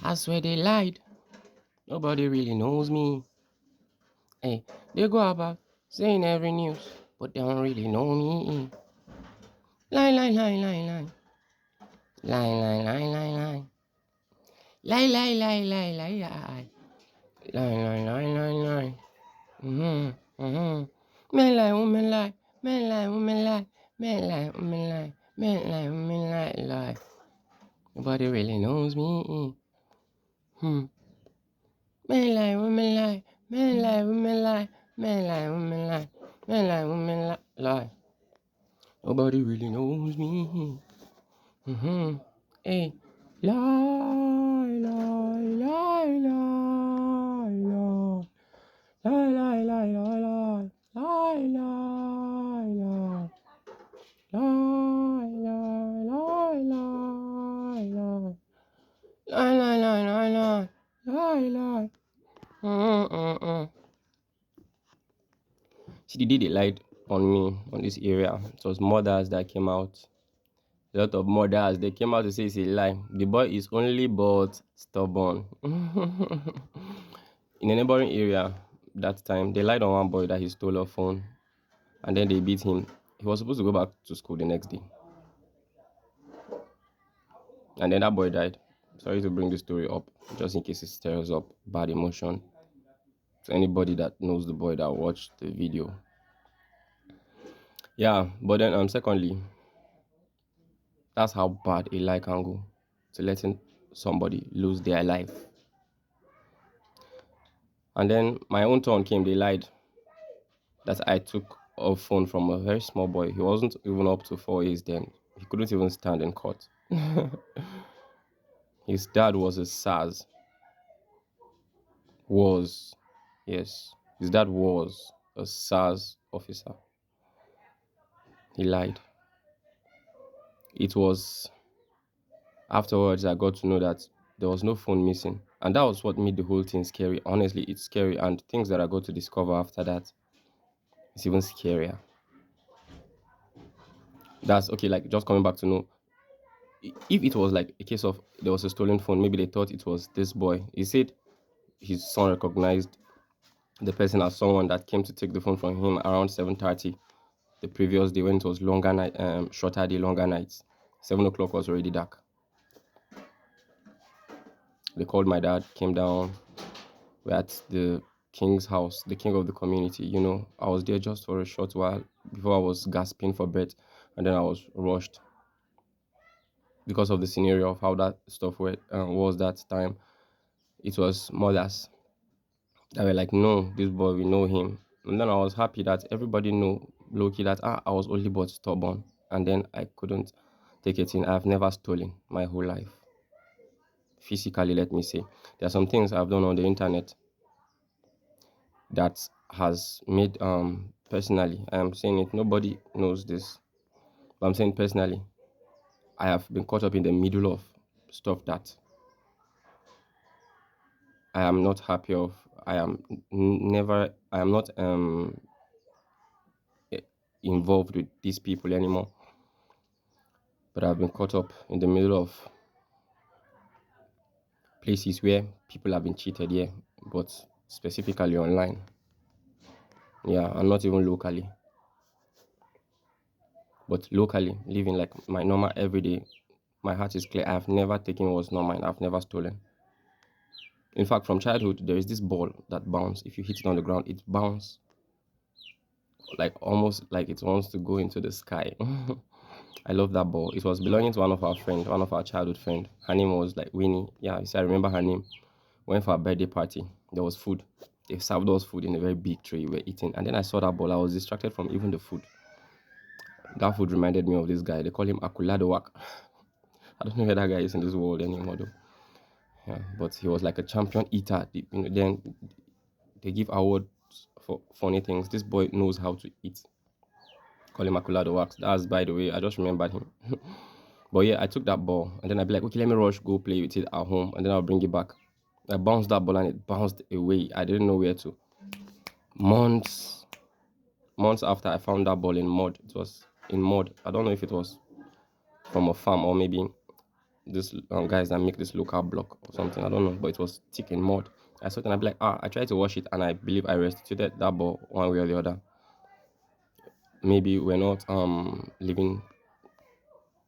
I swear they lied. Nobody really knows me. Hey, they go about saying every news, but they don't really know me. Lie, lie, lie, lie, lie. Lie, lie, lie, lie, lie. Lie, lie, lie, lie, lie, lie. Lie, lie, lie, lie, lie. Men lie, women lie. Men lie, women lie. Men lie, women lie. Men lie, women lie, lie. Nobody really knows me. Hmm. Men lie, women lie. Men lie, women lie. Men lie, women lie. Men lie, women lie, lie. Nobody really knows me. Hey. Lie, lie, lie, lie, lie. Lie, lie, lie, lie, lie. Lie, lie, lie. Lie, lie, lie, lie, lie. Lie, lie, lie, lie, lie. Lie, lie. See, the day they lied on me, on this area, it was mothers that came out. A lot of mothers, they came out to say it's a lie. The boy is only but stubborn. In a neighboring area that time, they lied on one boy that he stole a phone and then they beat him. He was supposed to go back to school the next day. And then that boy died. Sorry to bring the story up, just in case it stirs up bad emotion to anybody that knows the boy that watched the video. Yeah, but then secondly, that's how bad a lie can go, to letting somebody lose their life. And then my own turn came, they lied that I took a phone from a very small boy. He wasn't even up to 4 years then. He couldn't even stand in court. His dad was a SARS. Was. Yes. His dad was a SARS officer. He lied. It was afterwards I got to know that there was no phone missing. And that was what made the whole thing scary. Honestly, it's scary. And things that I got to discover after that, it's even scarier. That's okay, like just coming back to know if it was like a case of there was a stolen phone, maybe they thought it was this boy. He said his son recognized the person as someone that came to take the phone from him around 7:30 the previous day when it was longer night, shorter day, longer nights. 7 o'clock was already dark. They called my dad, came down. We're at the king's house, the king of the community. I was there just for a short while before I was gasping for breath, and then I was rushed because of the scenario of how that stuff was that time. It was mothers that were like, no, this boy, we know him. And then I was happy that everybody knew, low-key, that I was only but stubborn. And then I couldn't take it in. I've never stolen my whole life. Physically, let me say. There are some things I've done on the internet that has made, personally, I am saying it, nobody knows this, but I'm saying personally, I have been caught up in the middle of stuff that I am not happy of. I am not involved with these people anymore. But I've been caught up in the middle of places where people have been cheated, yeah, but specifically online. Yeah, and not even locally. But locally, living like my normal everyday, my heart is clear. I've never taken what's not mine. I've never stolen. In fact, from childhood, there is this ball that bounces. If you hit it on the ground, it bounces like almost like it wants to go into the sky. I love that ball. It was belonging to one of our friends, one of our childhood friend. Her name was like Winnie. Yeah, you see, I remember her name. Went for a birthday party. There was food. They served us food in a very big tray. We were eating. And then I saw that ball. I was distracted from even the food. That food reminded me of this guy. They call him Akuladowak. I don't know where that guy is in this world anymore though. Yeah, but he was like a champion eater. Then they give awards for funny things. This boy knows how to eat. Call him Akuladowak. That's, by the way, I just remembered him. But yeah, I took that ball and then I'd be like, okay, let me rush, go play with it at home, and then I'll bring it back. I bounced that ball and it bounced away. I didn't know where to. Months, months after I found that ball in mud. It was in mud. I don't know if it was from a farm or maybe This guys that make this local block or something. I don't know, but it was thick in mud. I saw it and I'd be like, I tried to wash it and I believe I restituted that ball one way or the other. Maybe we're not living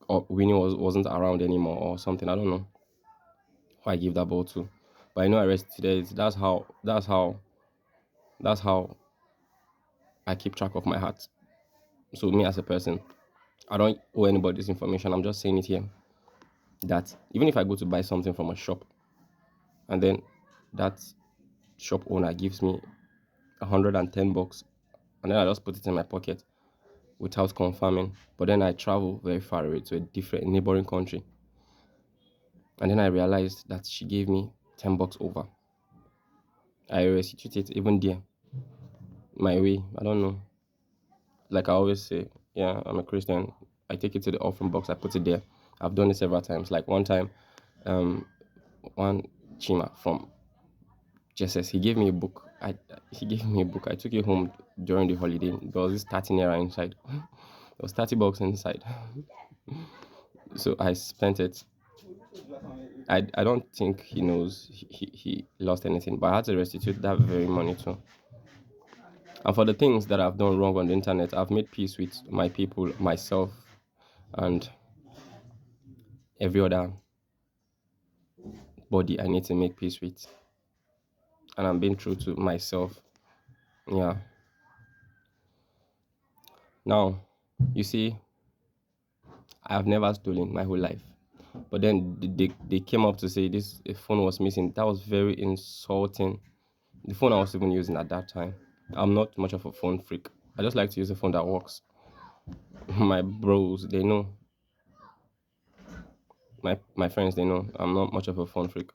or Winnie wasn't around anymore or something. I don't know who I give that ball to. But I know I restituted it. That's how I keep track of my heart. So me as a person, I don't owe anybody this information. I'm just saying it here. That even if I go to buy something from a shop and then that shop owner gives me $110 and then I just put it in my pocket without confirming. But then I travel very far away to a different neighboring country. And then I realized that she gave me $10 over. I restitute it even there. My way. I don't know. Like I always say, yeah, I'm a Christian. I take it to the offering box, I put it there. I've done it several times. Like one time, one Chima from Jesus, he gave me a book. He gave me a book. I took it home during the holiday. There was this 30 naira inside. There was $30 inside. So I spent it. I don't think he knows he lost anything, but I had to restitute that very money too. And for the things that I've done wrong on the internet, I've made peace with my people, myself, and every other body I need to make peace with. And I'm being true to myself. Yeah. Now, you see, I've never stolen my whole life. But then they came up to say this phone was missing. That was very insulting. The phone I was even using at that time. I'm not much of a phone freak. I just like to use a phone that works. My bros, they know. My friends, they know. I'm not much of a phone freak.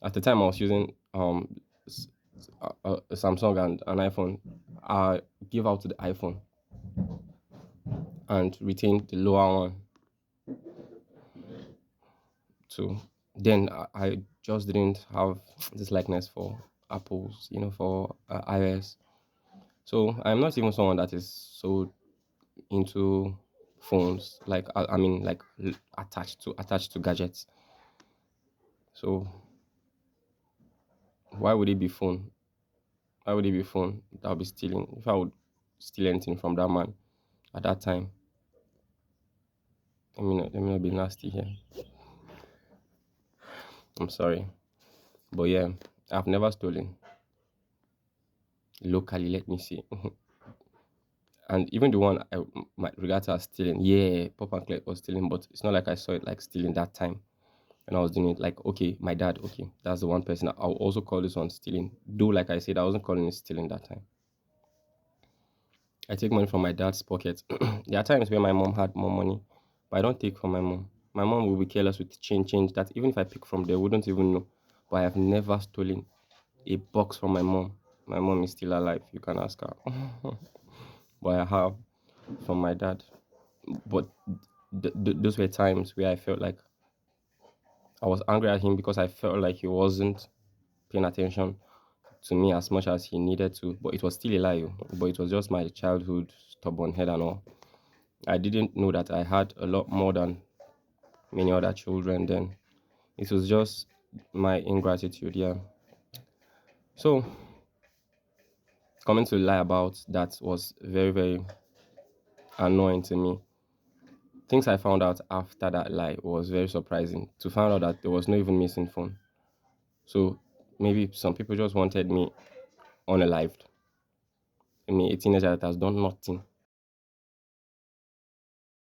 At the time, I was using a Samsung and an iPhone. I give out to the iPhone and retain the lower one. So then I just didn't have this likeness for Apple's, for iOS. So I'm not even someone that is so into phones, like I mean, like attached to gadgets. So why would it be phone? Why would it be phone that I'll be stealing? If I would steal anything from that man at that time, let me not be nasty here. I'm sorry, but yeah, I've never stolen locally. Let me see. And even the one I might regard as stealing, yeah, Pop and Clegg was stealing, but it's not like I saw it like stealing that time. And I was doing it like, okay, my dad, okay, that's the one person I'll also call this one stealing. Though, like I said, I wasn't calling it stealing that time. I take money from my dad's pocket. There are times where my mom had more money, but I don't take from my mom. My mom will be careless with change that even if I pick from there, wouldn't even know. But I have never stolen a box from my mom. My mom is still alive. You can ask her. But I have from my dad. But those were times where I felt like I was angry at him because I felt like he wasn't paying attention to me as much as he needed to. But it was still a lie. But it was just my childhood stubborn head and all. I didn't know that I had a lot more than many other children then. It was just my ingratitude, yeah. So coming to lie about that was very, very annoying to me. Things I found out after that lie was very surprising. To find out that there was no even missing phone. So maybe some people just wanted me unalived. I mean, a teenager that has done nothing